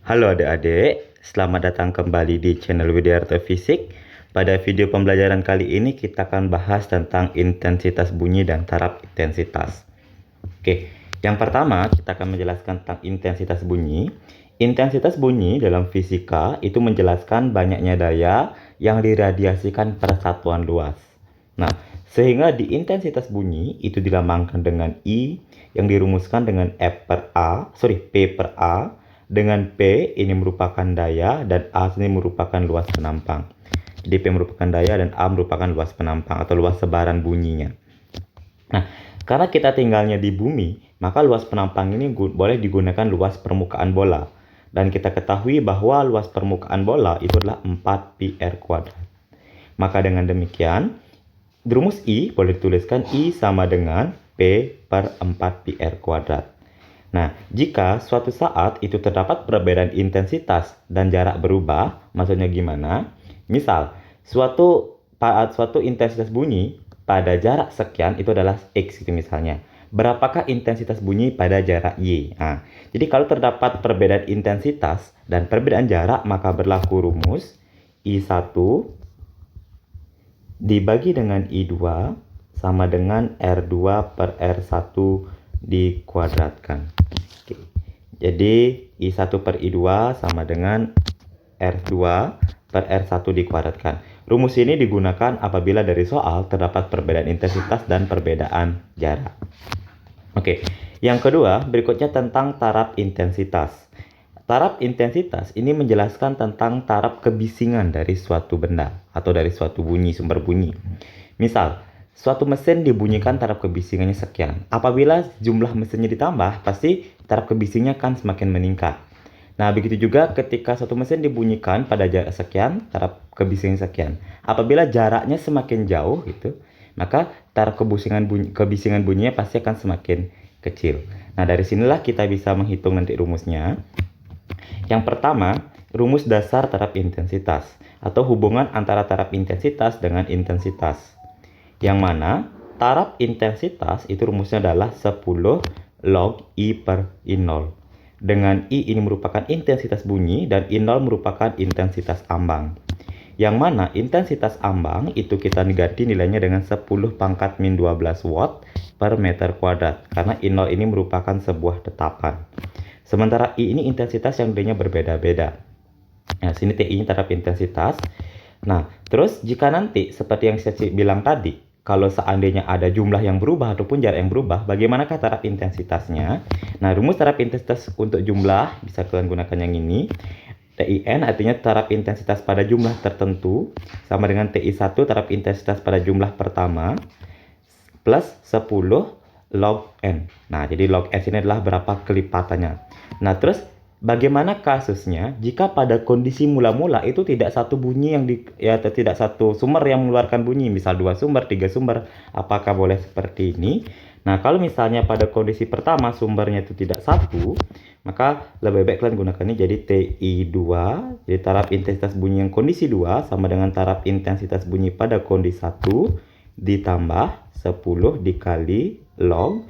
Halo adik-adik, selamat datang kembali di channel Widyarto Fisik. Pada video pembelajaran kali ini kita akan bahas tentang intensitas bunyi dan taraf intensitas. Oke, yang pertama kita akan menjelaskan tentang intensitas bunyi. Intensitas bunyi dalam fisika itu menjelaskan banyaknya daya yang diradiasikan per satuan luas. Nah, sehingga di intensitas bunyi itu dilambangkan dengan I yang dirumuskan dengan P per A, dengan P ini merupakan daya dan A ini merupakan luas penampang. Jadi P merupakan daya dan A merupakan luas penampang atau luas sebaran bunyinya. Nah, karena kita tinggalnya di bumi, maka luas penampang ini boleh digunakan luas permukaan bola. Dan kita ketahui bahwa luas permukaan bola itu adalah 4 pi r kuadrat. Maka dengan demikian, rumus I boleh dituliskan I sama dengan P per 4 pi r kuadrat. Nah, jika suatu saat itu terdapat perbedaan intensitas dan jarak berubah, maksudnya gimana? Misal, suatu intensitas bunyi pada jarak sekian itu adalah X gitu misalnya. Berapakah intensitas bunyi pada jarak Y? Nah, jadi kalau terdapat perbedaan intensitas dan perbedaan jarak, maka berlaku rumus I1 dibagi dengan I2 sama dengan R2 per R1 dikuadratkan. Oke. Jadi I1 per I2 sama dengan R2 per R1 dikuadratkan. Rumus ini digunakan apabila dari soal terdapat perbedaan intensitas dan perbedaan jarak. Oke, yang kedua berikutnya tentang taraf intensitas. Taraf intensitas ini menjelaskan tentang taraf kebisingan dari suatu benda atau dari suatu bunyi, sumber bunyi. Misal, suatu mesin dibunyikan taraf kebisingannya sekian. Apabila jumlah mesinnya ditambah, pasti taraf kebisingannya akan semakin meningkat. Nah, begitu juga ketika suatu mesin dibunyikan pada jarak sekian, taraf kebisingan sekian. Apabila jaraknya semakin jauh gitu, maka taraf kebisingan bunyinya pasti akan semakin kecil. Nah, dari sinilah kita bisa menghitung nanti rumusnya. Yang pertama, rumus dasar taraf intensitas atau hubungan antara taraf intensitas dengan intensitas. Yang mana taraf intensitas itu rumusnya adalah 10 log I per I0. Dengan I ini merupakan intensitas bunyi dan I0 merupakan intensitas ambang. Yang mana intensitas ambang itu kita ganti nilainya dengan 10 pangkat min 12 watt per meter kuadrat. Karena I0 ini merupakan sebuah tetapan. Sementara I ini intensitas yang nilainya berbeda-beda. Nah, sini TI ini taraf intensitas. Nah, terus jika nanti seperti yang saya bilang tadi, kalau seandainya ada jumlah yang berubah ataupun jarak yang berubah, bagaimanakah taraf intensitasnya? Nah, rumus taraf intensitas untuk jumlah bisa kalian gunakan yang ini. TIN artinya taraf intensitas pada jumlah tertentu sama dengan TI1 taraf intensitas pada jumlah pertama plus 10 log N. Nah, jadi log S ini adalah berapa kelipatannya. Nah, terus bagaimana kasusnya jika pada kondisi mula-mula itu tidak satu bunyi yang tidak satu sumber yang mengeluarkan bunyi, misal 2 sumber, 3 sumber, apakah boleh seperti ini? Nah, kalau misalnya pada kondisi pertama sumbernya itu tidak satu, maka lebih baik kalian gunakan ini jadi TI2, jadi taraf intensitas bunyi yang kondisi 2 sama dengan taraf intensitas bunyi pada kondisi 1 ditambah 10 dikali log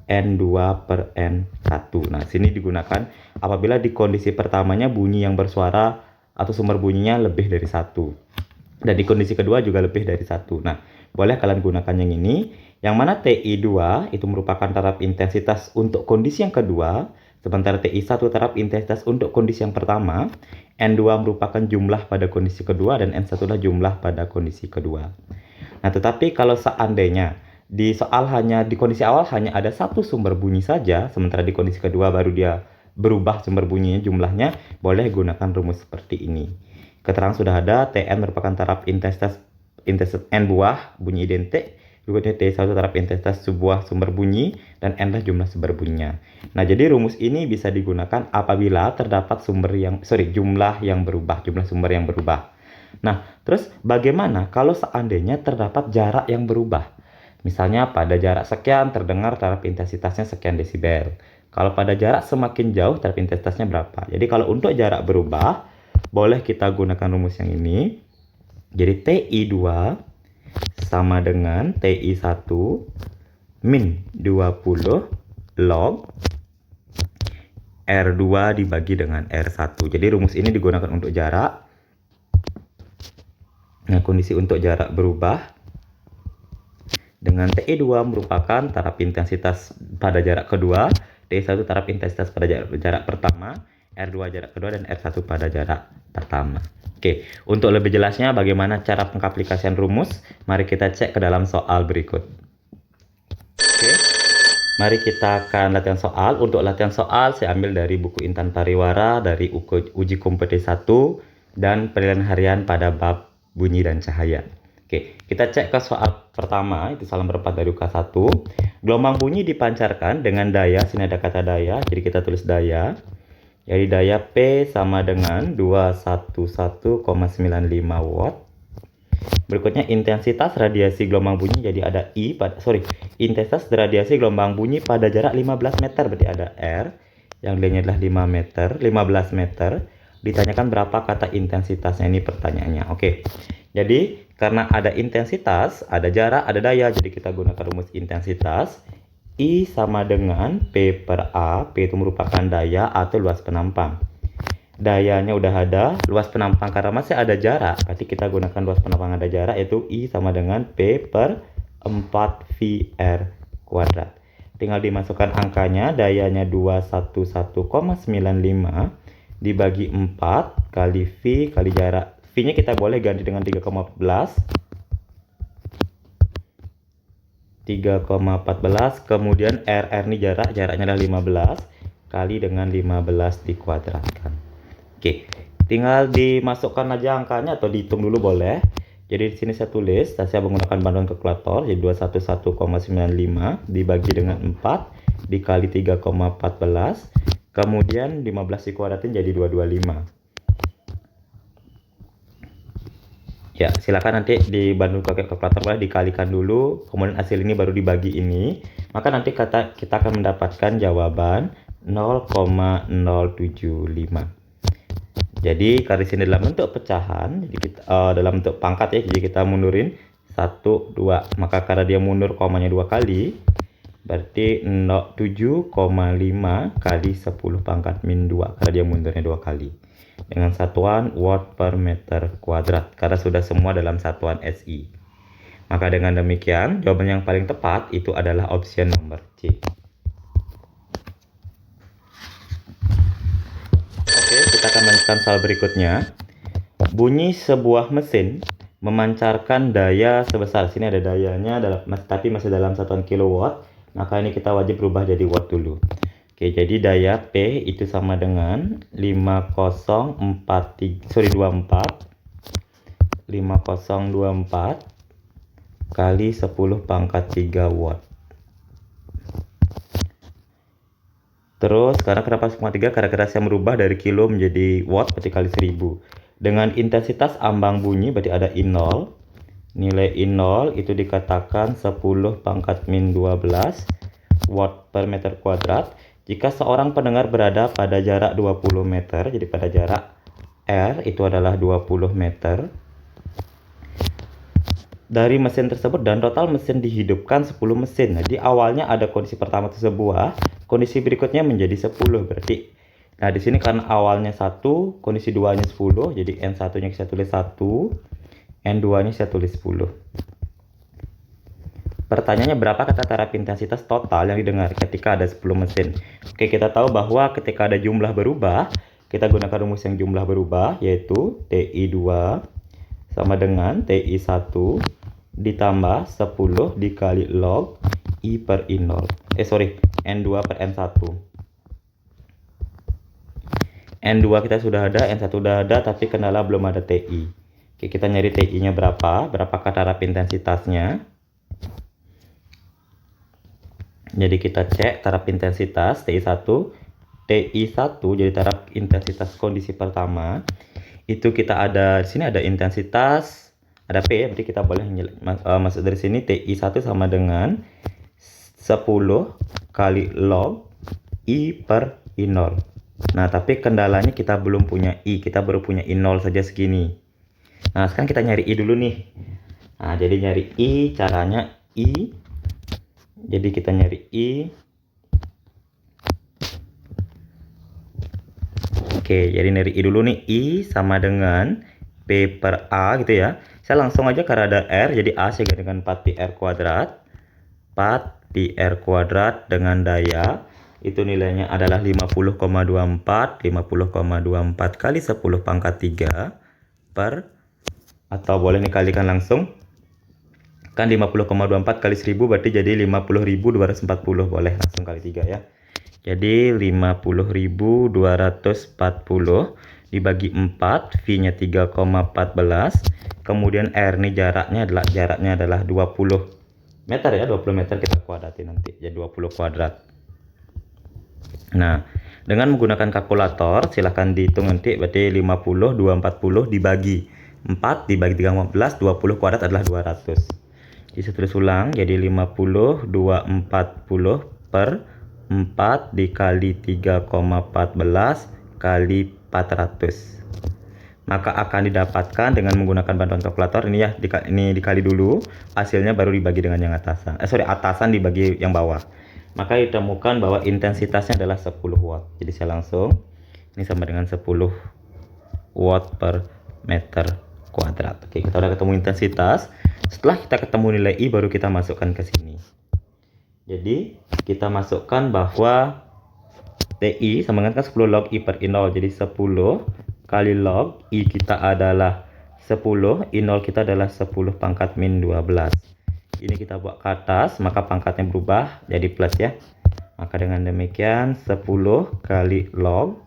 N2 per N1. Nah, sini digunakan apabila di kondisi pertamanya bunyi yang bersuara atau sumber bunyinya lebih dari 1. Dan di kondisi kedua juga lebih dari 1. Nah, boleh kalian gunakan yang ini. Yang mana TI2 itu merupakan taraf intensitas untuk kondisi yang kedua. Sementara TI1 taraf intensitas untuk kondisi yang pertama. N2 merupakan jumlah pada kondisi kedua dan N1 adalah jumlah pada kondisi kedua. Nah, tetapi kalau seandainya di kondisi awal hanya ada satu sumber bunyi saja, sementara di kondisi kedua baru dia berubah sumber bunyinya jumlahnya, boleh gunakan rumus seperti ini. Keterangan sudah ada, Tn merupakan taraf intensitas N buah bunyi identik, berikutnya T1 taraf intensitas sebuah sumber bunyi, dan N adalah jumlah sumber bunyinya. Nah, jadi rumus ini bisa digunakan apabila terdapat jumlah yang berubah, jumlah sumber yang berubah. Nah, terus bagaimana kalau seandainya terdapat jarak yang berubah? Misalnya pada jarak sekian terdengar taraf intensitasnya sekian desibel. Kalau pada jarak semakin jauh taraf intensitasnya berapa? Jadi kalau untuk jarak berubah, boleh kita gunakan rumus yang ini. Jadi TI2 sama dengan TI1 min 20 log R2 dibagi dengan R1. Jadi rumus ini digunakan untuk jarak. Nah, kondisi untuk jarak berubah. Dengan TI2 merupakan taraf intensitas pada jarak kedua, TI1 taraf intensitas pada jarak pertama, R2 jarak kedua, dan R1 pada jarak pertama. Oke, untuk lebih jelasnya bagaimana cara pengaplikasian rumus, mari kita cek ke dalam soal berikut. Oke, mari kita akan latihan soal. Untuk latihan soal, saya ambil dari buku Intan Pariwara, dari uji kompetisi 1, dan penilaian harian pada bab bunyi dan cahaya. Oke, kita cek ke soal pertama, itu soal nomor 4 dari UK1. Gelombang bunyi dipancarkan dengan daya, sini ada kata daya, jadi kita tulis daya. Jadi daya P sama dengan 211,95 watt. Berikutnya intensitas radiasi gelombang bunyi, jadi ada intensitas radiasi gelombang bunyi pada jarak 15 meter, berarti ada R, yang nilainya adalah 15 meter. Ditanyakan berapa kata intensitasnya, ini pertanyaannya. Oke, jadi karena ada intensitas, ada jarak, ada daya, jadi kita gunakan rumus intensitas. I sama dengan P per A. P itu merupakan daya atau luas penampang. Dayanya udah ada, luas penampang karena masih ada jarak, berarti kita gunakan luas penampang ada jarak, yaitu I sama dengan P per 4VR kuadrat. Tinggal dimasukkan angkanya, dayanya 211,95 dibagi 4 kali V kali jarak. V-nya kita boleh ganti dengan 3,14. 3,14, kemudian RR ini jaraknya adalah 15 kali dengan 15 dikuadratkan. Oke, tinggal dimasukkan aja angkanya atau dihitung dulu boleh. Jadi di sini saya tulis, saya menggunakan panduan kalkulator, jadi 211,95 dibagi dengan 4 dikali 3,14, kemudian 15 dikuadratin jadi 225. Ya, silakan nanti dibantu pakai kalkulator, boleh dikalikan dulu, kemudian hasil ini baru dibagi ini. Maka nanti kita akan mendapatkan jawaban 0,075. Jadi garis ini dalam bentuk pecahan, jadi kita, dalam bentuk pangkat ya, jadi kita mundurin 1, 2. Maka karena dia mundur komanya 2 kali, berarti 7,5 kali 10 pangkat min 2, karena dia mundurnya 2 kali. Dengan satuan watt per meter kuadrat, karena sudah semua dalam satuan SI. Maka dengan demikian, jawaban yang paling tepat itu adalah option nomor C. Oke, kita akan lanjutkan soal berikutnya. Bunyi sebuah mesin memancarkan daya sebesar, sini ada dayanya, tapi masih dalam satuan kilowatt, maka ini kita wajib berubah jadi watt dulu. Oke, jadi daya P itu sama dengan 5024 kali 10 pangkat 3 watt. Terus, kenapa 1,3? Karena saya merubah dari kilo menjadi watt, berarti kali 1000. Dengan intensitas ambang bunyi, berarti ada I0. Nilai I0 itu dikatakan 10 pangkat min 12 watt per meter kuadrat. Jika seorang pendengar berada pada jarak 20 meter, jadi pada jarak R itu adalah 20 meter dari mesin tersebut, dan total mesin dihidupkan 10 mesin. Jadi awalnya ada kondisi pertama itu sebuah, kondisi berikutnya menjadi 10 berarti. Nah, di sini karena awalnya 1, kondisi 2-nya 10, jadi N1-nya saya tulis 1, N2-nya saya tulis 10. Pertanyaannya, berapa kata taraf intensitas total yang didengar ketika ada 10 mesin? Oke, kita tahu bahwa ketika ada jumlah berubah, kita gunakan rumus yang jumlah berubah, yaitu TI2 sama dengan TI1 ditambah 10 dikali log I per I0. N2 per N1. N2 kita sudah ada, N1 sudah ada, tapi kendala belum ada TI. Oke, kita nyari TI-nya berapa kata taraf intensitasnya. Jadi kita cek taraf intensitas TI1 jadi taraf intensitas kondisi pertama. Itu kita ada di sini ada intensitas, ada P, berarti kita boleh masuk dari sini TI1 sama dengan 10 kali log I per I0. Nah, tapi kendalanya kita belum punya I, kita baru punya I0 saja segini. Nah, sekarang kita nyari I dulu nih. Nah, jadi nyari I, caranya I. Jadi kita nyari I. Oke, jadi dari I dulu nih, I sama dengan P per A gitu ya. Saya langsung aja karena ada R, jadi A sama dengan 4πr kuadrat. 4πr kuadrat dengan daya, itu nilainya adalah 50,24. 50,24 kali 10 pangkat 3 per, atau boleh dikalikan langsung. Kan 50,24 kali 1000 berarti jadi 50.240. Boleh langsung kali 3 ya. Jadi 50.240 dibagi 4, V-nya 3,14. Kemudian R ini jaraknya adalah 20 meter ya, 20 meter kita kuadratin nanti. Jadi 20 kuadrat. Nah, dengan menggunakan kalkulator silahkan dihitung nanti, berarti 50.240 dibagi 4 dibagi 3,15, 20 kuadrat adalah 200. Jadi saya tulis ulang, jadi 50.240 per 4 dikali 3,14 kali 400. Maka akan didapatkan dengan menggunakan bantuan kalkulator ini ya, ini dikali dulu, hasilnya baru dibagi dengan yang atasan. Atasan dibagi yang bawah. Maka ditemukan bahwa intensitasnya adalah 10 watt. Jadi saya langsung, ini sama dengan 10 watt per meter kuadrat. Oke, kita udah ketemu intensitas. Setelah kita ketemu nilai I, baru kita masukkan ke sini. Jadi kita masukkan bahwa TI sama dengan 10 log I per I0. Jadi 10 kali log I kita adalah 10, I0 kita adalah 10 pangkat min 12. Ini kita buat ke atas, maka pangkatnya berubah jadi plus ya. Maka dengan demikian 10 kali log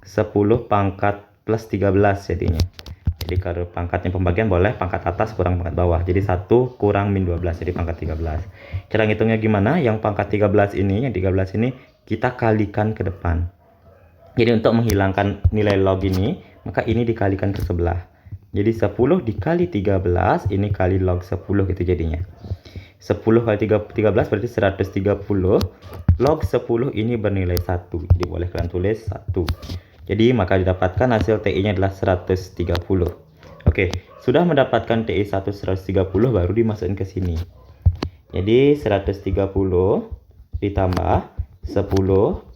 10 pangkat plus 13 jadinya. Jadi kalau pangkatnya pembagian boleh pangkat atas kurang pangkat bawah. Jadi 1 kurang min 12 jadi pangkat 13. Cara ngitungnya gimana? Yang pangkat 13 ini, yang 13 ini kita kalikan ke depan. Jadi untuk menghilangkan nilai log ini, maka ini dikalikan ke sebelah. Jadi 10 dikali 13, ini kali log 10 gitu jadinya. 10 kali 13 berarti 130. Log 10 ini bernilai 1. Jadi boleh kalian tulis 1. Jadi maka didapatkan hasil TI-nya adalah 130. Oke, sudah mendapatkan TI 130 baru dimasukin ke sini. Jadi 130 ditambah 10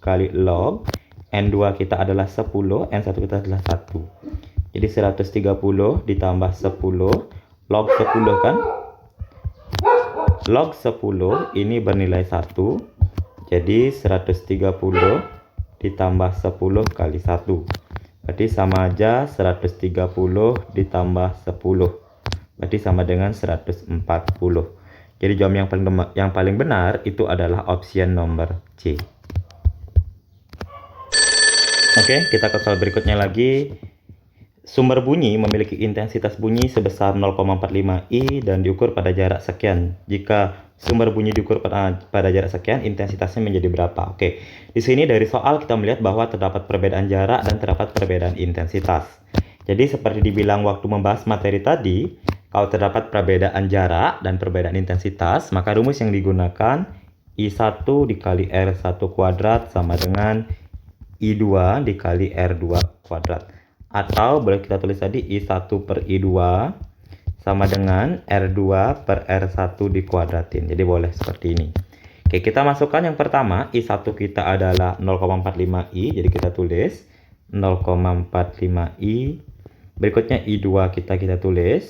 kali log N2 kita adalah 10, N1 kita adalah 1. Jadi 130 ditambah 10 log 10 kan? Log 10 ini bernilai 1. Jadi 130 ditambah 10 kali 1. Berarti sama aja 130 ditambah 10. Berarti sama dengan 140. Jadi jawaban yang paling benar itu adalah option nomor C. Oke, kita ke soal berikutnya lagi. Sumber bunyi memiliki intensitas bunyi sebesar 0,45 I dan diukur pada jarak sekian. Jika sumber bunyi diukur pada jarak sekian, intensitasnya menjadi berapa? Oke, di sini dari soal kita melihat bahwa terdapat perbedaan jarak dan terdapat perbedaan intensitas. Jadi seperti dibilang waktu membahas materi tadi, kalau terdapat perbedaan jarak dan perbedaan intensitas, maka rumus yang digunakan I1 dikali R1 kuadrat sama dengan I2 dikali R2 kuadrat. Atau boleh kita tulis tadi I1 per I2 sama dengan R2 per R1 dikuadratin. Jadi boleh seperti ini. Oke, kita masukkan yang pertama. I1 kita adalah 0,45 I. Jadi kita tulis 0,45 I. Berikutnya I2 kita tulis.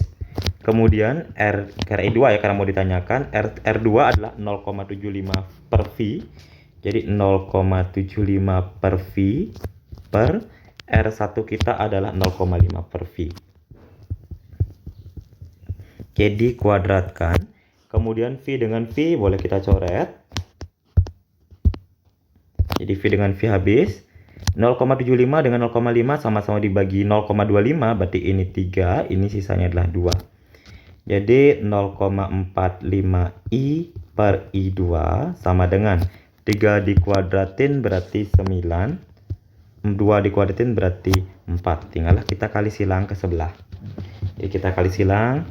Kemudian karena I2 ya, karena mau ditanyakan. R2 adalah 0,75 per V. Jadi 0,75 per V per R1 kita adalah 0,5 per V. Oke, dikuadratkan. Kemudian V dengan V boleh kita coret. Jadi V dengan V habis. 0,75 dengan 0,5 sama-sama dibagi 0,25. Berarti ini 3, ini sisanya adalah 2. Jadi 0,45 I per I2 sama dengan 3 dikuadratin berarti 9. 2 dikuadratin berarti 4. Tinggallah kita kali silang ke sebelah. Jadi kita kali silang.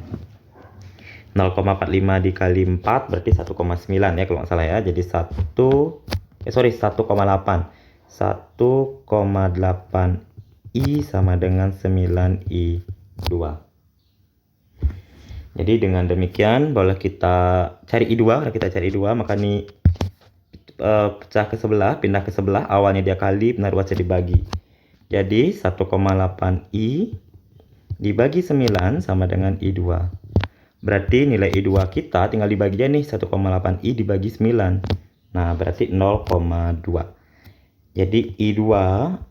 0,45 dikali 4 berarti 1,9 ya kalau nggak salah ya. Jadi 1,8. 1,8 I sama dengan 9 I2. Jadi dengan demikian boleh kita cari I2. Kita cari I2, maka ini pecah ke sebelah, pindah ke sebelah. Awalnya dia kali, benar wajah dibagi. Jadi 1,8I dibagi 9 sama dengan I2. Berarti nilai I2 kita tinggal dibagi aja nih, 1,8I dibagi 9. Nah, berarti 0,2. Jadi I2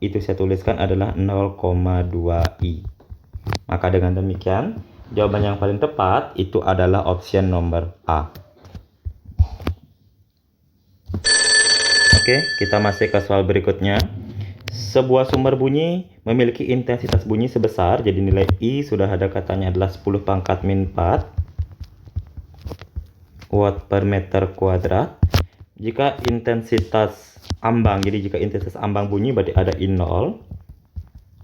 itu saya tuliskan adalah 0,2I. Maka dengan demikian, jawaban yang paling tepat itu adalah option nomor A. Oke, kita masih ke soal berikutnya. Sebuah sumber bunyi memiliki intensitas bunyi sebesar, jadi nilai I sudah ada katanya adalah 10 pangkat min 4 watt per meter kuadrat. Jika intensitas ambang, jadi jika intensitas ambang bunyi berarti ada I0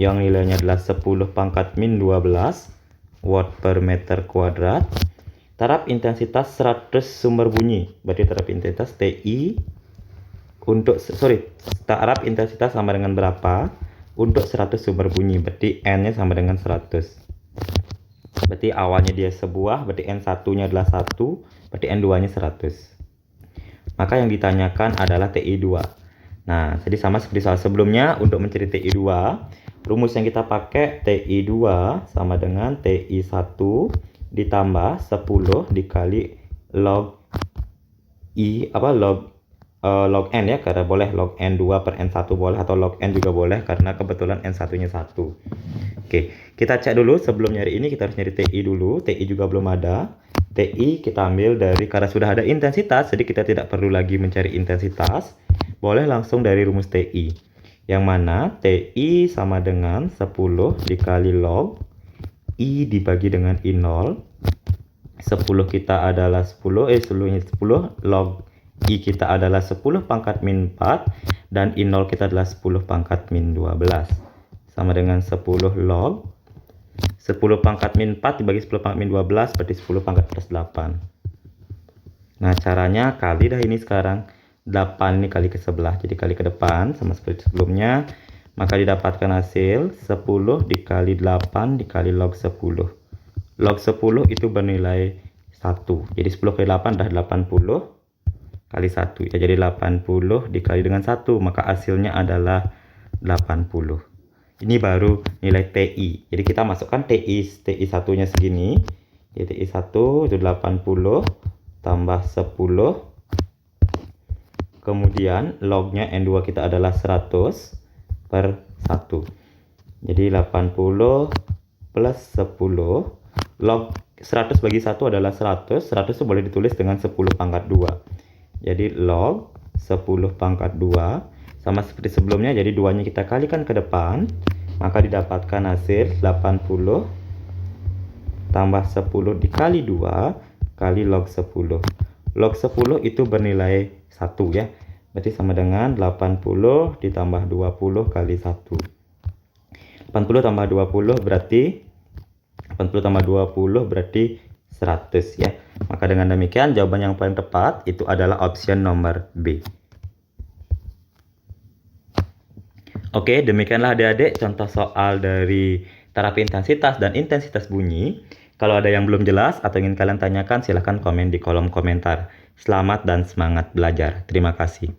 yang nilainya adalah 10 pangkat min 12 watt per meter kuadrat. Taraf intensitas 100 sumber bunyi, berarti taraf intensitas TI taraf intensitas sama dengan berapa untuk 100 sumber bunyi, berarti N-nya sama dengan 100. Berarti awalnya dia sebuah, berarti N1-nya adalah 1, berarti N2-nya 100. Maka yang ditanyakan adalah TI2. Nah, jadi sama seperti soal sebelumnya, untuk mencari TI2, rumus yang kita pakai TI2 sama dengan TI1 ditambah 10 dikali log log N ya, karena boleh log N2 per N1 boleh, atau log N juga boleh karena kebetulan N1-nya 1. Oke, kita cek dulu sebelum nyari ini, kita harus nyari TI dulu. TI juga belum ada. TI kita ambil dari, karena sudah ada intensitas, jadi kita tidak perlu lagi mencari intensitas. Boleh langsung dari rumus TI. Yang mana TI sama dengan 10 dikali log I dibagi dengan I0. 10 kita adalah 10 log I kita adalah 10 pangkat min 4 dan I0 kita adalah 10 pangkat min 12 sama dengan 10 log 10 pangkat min 4 dibagi 10 pangkat min 12 berarti 10 pangkat plus 8. Nah, caranya kali dah ini sekarang 8 ini kali ke sebelah, jadi kali ke depan sama seperti sebelumnya, maka didapatkan hasil 10 dikali 8 dikali log 10. Log 10 itu bernilai 1, jadi 10 kali 8 dah 80 kali 1 ya, jadi 80 dikali dengan 1, maka hasilnya adalah 80. Ini baru nilai TI. Jadi kita masukkan TI1 nya segini. Jadi TI1 itu 80 tambah 10. Kemudian lognya N2 kita adalah 100 per 1. Jadi 80 plus 10. Log 100 bagi 1 adalah 100. 100 itu boleh ditulis dengan 10 pangkat 2. Jadi log 10 pangkat 2 sama seperti sebelumnya, jadi 2-nya kita kalikan ke depan, maka didapatkan hasil 80 tambah 10 dikali 2 kali log 10. Log 10 itu bernilai 1 ya, berarti sama dengan 80 ditambah 20 kali 1. 80 tambah 20 berarti 80 tambah 20 berarti 100 ya. Maka dengan demikian jawaban yang paling tepat itu adalah option nomor B. Oke, demikianlah adik-adik contoh soal dari taraf intensitas dan intensitas bunyi. Kalau ada yang belum jelas atau ingin kalian tanyakan, silahkan komen di kolom komentar. Selamat dan semangat belajar. Terima kasih.